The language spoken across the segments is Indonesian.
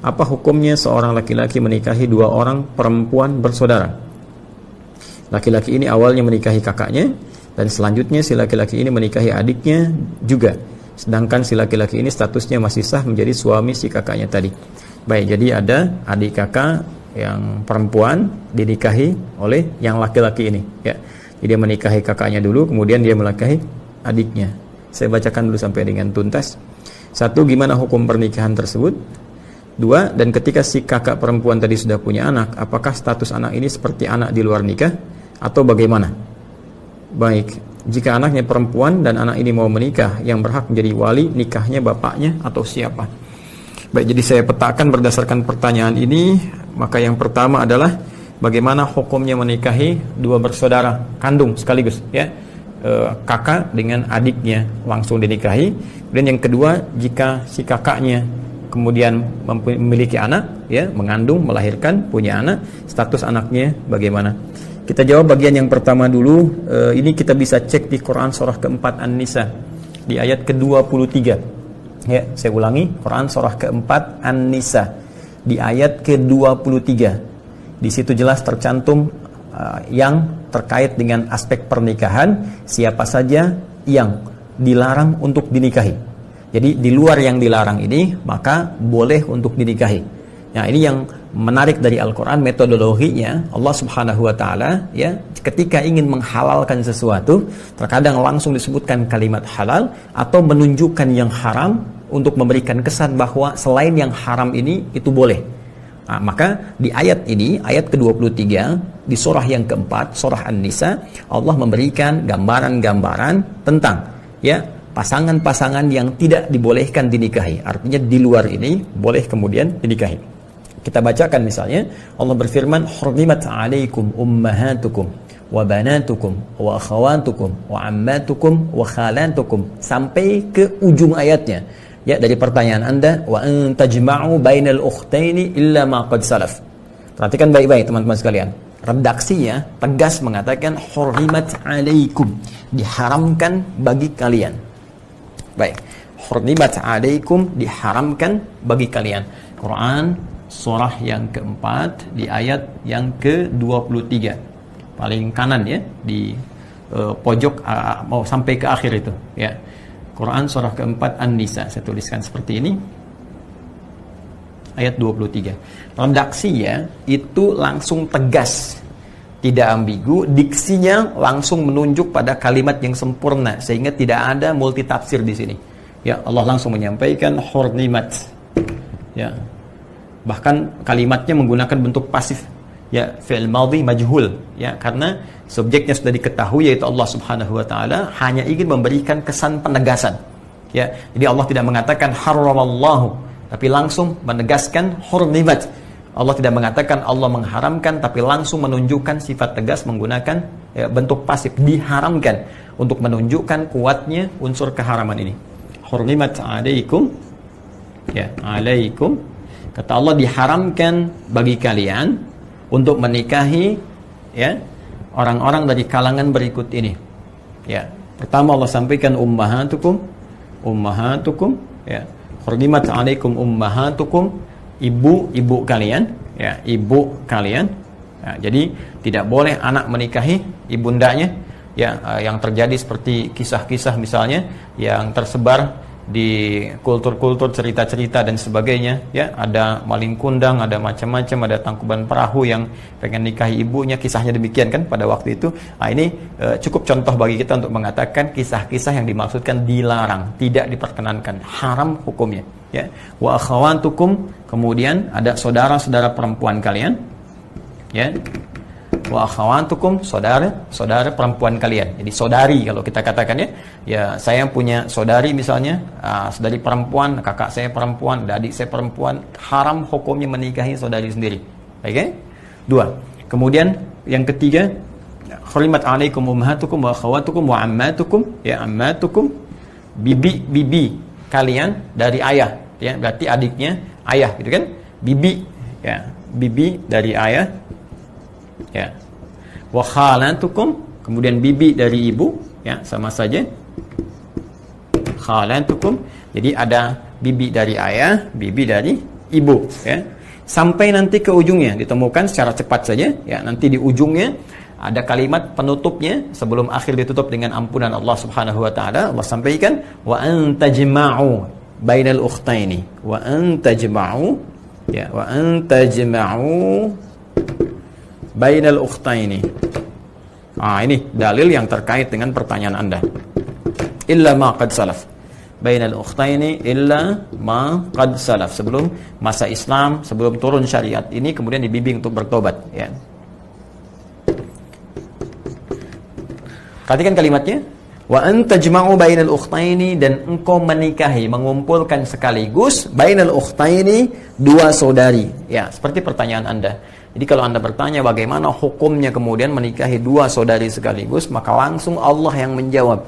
Apa hukumnya seorang laki-laki menikahi dua orang perempuan bersaudara? Laki-laki ini awalnya menikahi kakaknya, dan selanjutnya si laki-laki ini menikahi adiknya juga. Sedangkan si laki-laki ini statusnya masih sah menjadi suami si kakaknya tadi. Baik, jadi ada adik kakak yang perempuan dinikahi oleh yang laki-laki ini, ya. Jadi dia menikahi kakaknya dulu, kemudian dia menikahi adiknya. Saya bacakan dulu sampai dengan tuntas. 1. Gimana hukum pernikahan tersebut? 2. Dan ketika si kakak perempuan tadi sudah punya anak, apakah status anak ini seperti anak di luar nikah atau bagaimana? Baik, jika anaknya perempuan dan anak ini mau menikah, yang berhak menjadi wali nikahnya bapaknya atau siapa? Baik, jadi saya petakan berdasarkan pertanyaan ini. Maka yang pertama adalah bagaimana hukumnya menikahi dua bersaudara kandung sekaligus, ya, kakak dengan adiknya langsung dinikahi. Dan yang kedua, jika si kakaknya kemudian memiliki anak, ya, mengandung, melahirkan, punya anak, status anaknya bagaimana? Kita jawab bagian yang pertama dulu. Ini kita bisa cek di Quran surah keempat An-Nisa di ayat ke-23. Ya, saya ulangi, Quran surah keempat An-Nisa di ayat ke-23. Di situ jelas tercantum yang terkait dengan aspek pernikahan, siapa saja yang dilarang untuk dinikahi. Jadi di luar yang dilarang ini maka boleh untuk dinikahi. Nah, ini yang menarik dari Al-Quran, metodologinya. Allah Subhanahu wa ta'ala, ya, ketika ingin menghalalkan sesuatu, terkadang langsung disebutkan kalimat halal atau menunjukkan yang haram untuk memberikan kesan bahwa selain yang haram ini itu boleh. Nah, maka di ayat ini, ayat ke-23 di surah yang keempat, surah An-Nisa, Allah memberikan gambaran-gambaran tentang, ya, pasangan-pasangan yang tidak dibolehkan dinikahi. Artinya di luar ini boleh kemudian dinikahi. Kita bacakan misalnya, Allah berfirman, "Hurrimat 'alaikum ummahatukum wa banatukum wa akhawatukum wa ammatukum wa khalatukum," sampai ke ujung ayatnya. Ya, dari pertanyaan Anda, "Wa an tajma'u bainal ukhtaini illa ma qad salaf." Perhatikan baik-baik teman-teman sekalian. Redaksinya tegas mengatakan hurrimat 'alaikum, diharamkan bagi kalian. Baik, hurrimat 'alaikum, diharamkan bagi kalian. Quran surah yang keempat di ayat yang ke-23 paling kanan, ya, di pojok mau sampai ke akhir itu, ya. Quran surah keempat An-Nisa, saya tuliskan seperti ini, ayat 23. Redaksinya itu langsung tegas, tidak ambigu, diksinya langsung menunjuk pada kalimat yang sempurna sehingga tidak ada multitafsir di sini. Ya, Allah langsung menyampaikan hurrimat, ya. Bahkan kalimatnya menggunakan bentuk pasif, ya, fi'il madhi majhul, ya, karena subjeknya sudah diketahui yaitu Allah Subhanahu wa taala, hanya ingin memberikan kesan penegasan, ya. Jadi Allah tidak mengatakan haramallahu, tapi langsung menegaskan hurrimat. Allah tidak mengatakan Allah mengharamkan, tapi langsung menunjukkan sifat tegas menggunakan, ya, bentuk pasif, diharamkan, untuk menunjukkan kuatnya unsur keharaman ini. Hurrimat 'alaikum, ya, 'alaikum. Kata Allah, diharamkan bagi kalian untuk menikahi, ya, orang-orang dari kalangan berikut ini. Ya, pertama Allah sampaikan ummahatukum, ya, hurrimat 'alaikum ummahatukum, ibu-ibu kalian, ya, ibu kalian. Ya, jadi tidak boleh anak menikahi ibundanya, ya, yang terjadi seperti kisah-kisah misalnya yang tersebar di kultur-kultur, cerita-cerita dan sebagainya, ya, ada maling kundang, ada macam-macam, ada tangkuban perahu yang pengen nikahi ibunya, kisahnya demikian kan pada waktu itu. Nah, ini cukup contoh bagi kita untuk mengatakan kisah-kisah yang dimaksudkan dilarang, tidak diperkenankan, haram hukumnya, ya. Wa akhawatukum, kemudian ada saudara-saudara perempuan kalian, ya. Wa akhawatukum, saudara perempuan kalian. Jadi saudari kalau kita katakan, ya. Ya, saya punya saudari misalnya, saudari perempuan, kakak saya perempuan, adik saya perempuan, haram hukumnya menikahi saudari sendiri. Oke? Okay? 2. Kemudian yang ketiga, hurrimat 'alaikum ummahatukum wa akhawatukum wa ammatukum, ya, ammatukum, bibi kalian dari ayah, ya, berarti adiknya ayah, gitu kan? Bibi, ya, bibi dari ayah, ya. Wa khalatukum, kemudian bibi dari ibu, ya, sama saja. Khalatukum, jadi ada bibi dari ayah, bibi dari ibu, ya. Sampai nanti ke ujungnya ditemukan secara cepat saja, ya. Nanti di ujungnya ada kalimat penutupnya sebelum akhir ditutup dengan ampunan Allah Subhanahu wa taala. Allah sampaikan wa antajma'u bainal ukhtaini wa antajma'u, ya, wa antajma'u bainal ukhtaini. Ini dalil yang terkait dengan pertanyaan Anda. Illa ma qad salaf. Bainal ukhtaini illa ma qad salaf. Sebelum masa Islam, sebelum turun syariat ini kemudian dibimbing untuk bertobat, ya. Perhatikan kalimatnya, wa antajma'u bainal ukhtaini, dan engkau menikahi, mengumpulkan sekaligus bainal ukhtaini, dua saudari. Ya, seperti pertanyaan Anda. Jadi kalau Anda bertanya bagaimana hukumnya kemudian menikahi dua saudari sekaligus, maka langsung Allah yang menjawab.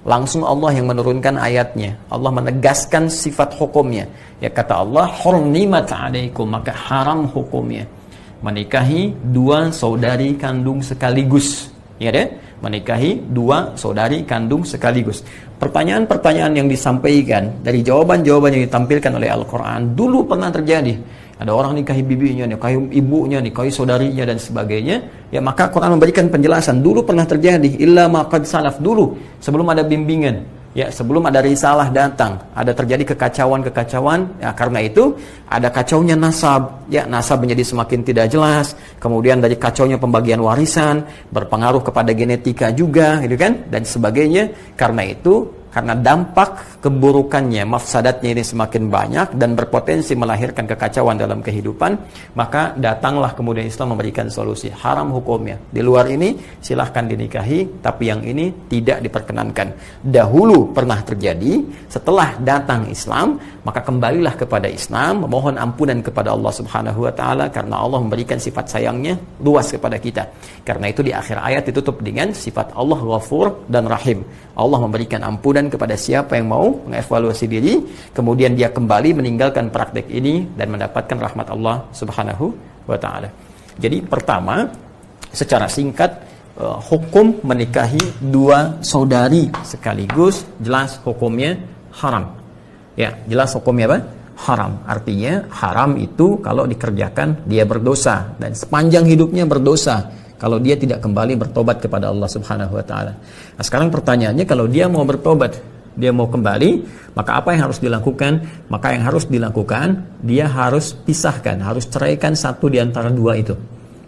Langsung Allah yang menurunkan ayatnya. Allah menegaskan sifat hukumnya. Ya, kata Allah, hurrimat 'alaikum, maka haram hukumnya menikahi dua saudari kandung sekaligus. Ya deh, menikahi dua saudari kandung sekaligus. Pertanyaan-pertanyaan yang disampaikan dari jawaban-jawaban yang ditampilkan oleh Al-Quran dulu pernah terjadi. Ada orang nikahi bibinya, nikahi ibunya, nikahi saudarinya dan sebagainya. Ya, maka Quran memberikan penjelasan dulu pernah terjadi. Illa ma qad salaf, dulu sebelum ada bimbingan. Ya, sebelum ada risalah datang, ada terjadi kekacauan-kekacauan. Ya, karena itu ada kacaunya nasab. Ya, nasab menjadi semakin tidak jelas. Kemudian dari kacaunya pembagian warisan, berpengaruh kepada genetika juga, gitu kan, dan sebagainya. Karena itu, karena dampak keburukannya, mafsadatnya ini semakin banyak dan berpotensi melahirkan kekacauan dalam kehidupan, maka datanglah kemudian Islam memberikan solusi. Haram hukumnya. Di luar ini silahkan dinikahi, tapi yang ini tidak diperkenankan. Dahulu pernah terjadi, setelah datang Islam, maka kembalilah kepada Islam, memohon ampunan kepada Allah Subhanahu wa taala, karena Allah memberikan sifat sayangnya luas kepada kita. Karena itu di akhir ayat ditutup dengan sifat Allah Ghafur dan Rahim. Allah memberikan ampunan kepada siapa yang mau mengevaluasi diri, kemudian dia kembali meninggalkan praktek ini dan mendapatkan rahmat Allah Subhanahu wa taala. Jadi pertama, secara singkat, hukum menikahi dua saudari sekaligus jelas hukumnya haram. Ya, jelas hukumnya apa? Haram. Artinya haram itu kalau dikerjakan dia berdosa, dan sepanjang hidupnya berdosa kalau dia tidak kembali bertobat kepada Allah Subhanahu wa taala. Nah, sekarang pertanyaannya, kalau dia mau bertobat, dia mau kembali, maka apa yang harus dilakukan? Maka yang harus dilakukan, dia harus pisahkan, harus ceraikan satu di antara dua itu.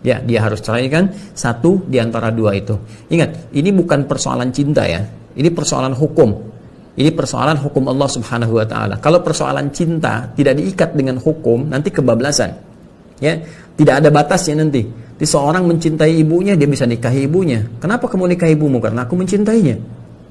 Ya, dia harus ceraikan satu di antara dua itu. Ingat, ini bukan persoalan cinta ya. Ini persoalan hukum. Ini persoalan hukum Allah Subhanahu wa taala. Kalau persoalan cinta tidak diikat dengan hukum, nanti kebablasan. Ya, tidak ada batasnya nanti. Jadi seorang mencintai ibunya, dia bisa nikahi ibunya. Kenapa kamu nikahi ibumu? Karena aku mencintainya.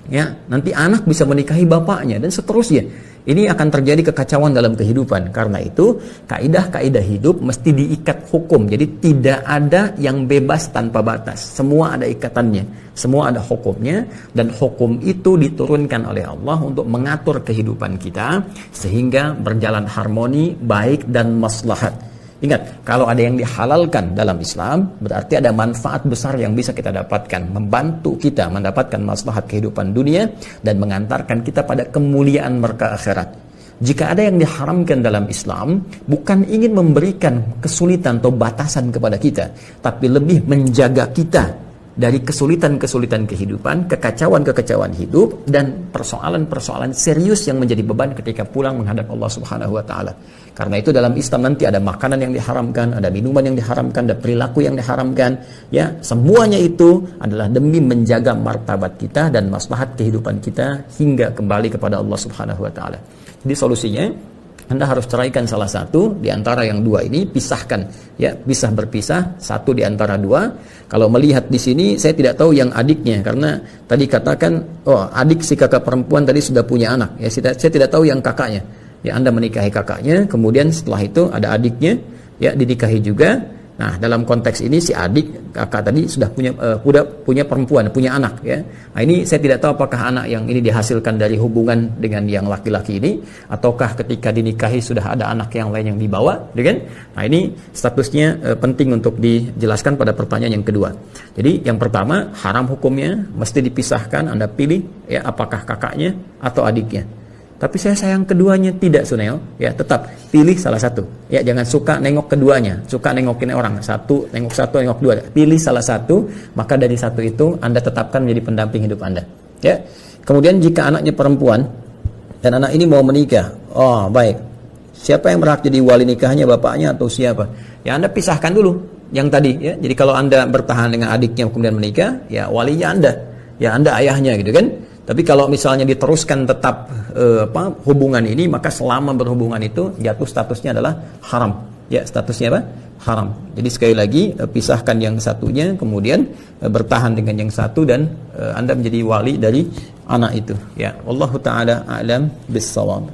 Ya, nanti anak bisa menikahi bapaknya dan seterusnya. Ini akan terjadi kekacauan dalam kehidupan. Karena itu, kaidah-kaidah hidup mesti diikat hukum. Jadi tidak ada yang bebas tanpa batas. Semua ada ikatannya, semua ada hukumnya, dan hukum itu diturunkan oleh Allah untuk mengatur kehidupan kita sehingga berjalan harmoni, baik dan maslahat. Ingat, kalau ada yang dihalalkan dalam Islam, berarti ada manfaat besar yang bisa kita dapatkan, membantu kita mendapatkan maslahat kehidupan dunia dan mengantarkan kita pada kemuliaan merka akhirat. Jika ada yang diharamkan dalam Islam, bukan ingin memberikan kesulitan atau batasan kepada kita, tapi lebih menjaga kita dari kesulitan-kesulitan kehidupan, kekacauan-kekacauan hidup, dan persoalan-persoalan serius yang menjadi beban ketika pulang menghadap Allah Subhanahu wa taala. Karena itu dalam Islam nanti ada makanan yang diharamkan, ada minuman yang diharamkan, ada perilaku yang diharamkan, ya, semuanya itu adalah demi menjaga martabat kita dan maslahat kehidupan kita hingga kembali kepada Allah Subhanahu wa taala. Jadi solusinya, Anda harus ceraikan salah satu di antara yang dua ini, pisahkan, ya, bisa berpisah satu di antara dua. Kalau melihat di sini, saya tidak tahu yang adiknya, karena tadi katakan, oh, adik si kakak perempuan tadi sudah punya anak, ya, saya tidak tahu yang kakaknya. Ya, Anda menikahi kakaknya, kemudian setelah itu ada adiknya, ya, dinikahi juga. Nah, dalam konteks ini si adik kakak tadi sudah punya perempuan, punya anak, ya. Nah, ini saya tidak tahu apakah anak yang ini dihasilkan dari hubungan dengan yang laki-laki ini, ataukah ketika dinikahi sudah ada anak yang lain yang dibawa, ya kan? Nah, ini statusnya penting untuk dijelaskan pada pertanyaan yang kedua. Jadi yang pertama, haram hukumnya, mesti dipisahkan. Anda pilih, ya, apakah kakaknya atau adiknya. tapi saya sayang keduanya, tidak Suneo, ya tetap pilih salah satu. Ya, jangan suka nengok keduanya, suka nengokin orang, satu nengok dua. Pilih salah satu, maka dari satu itu Anda tetapkan menjadi pendamping hidup Anda. Ya. Kemudian jika anaknya perempuan dan anak ini mau menikah, oh baik, siapa yang berhak jadi wali nikahnya, bapaknya atau siapa? Ya Anda pisahkan dulu yang tadi. Ya. Jadi kalau Anda bertahan dengan adiknya kemudian menikah, ya walinya Anda, ya Anda ayahnya gitu kan. Tapi kalau misalnya diteruskan tetap hubungan ini, maka selama berhubungan itu jatuh statusnya adalah haram. Ya, statusnya apa? Haram. Jadi sekali lagi pisahkan yang satunya, kemudian bertahan dengan yang satu, dan Anda menjadi wali dari anak itu. Ya, wallahu taala a'lam bis-shawab.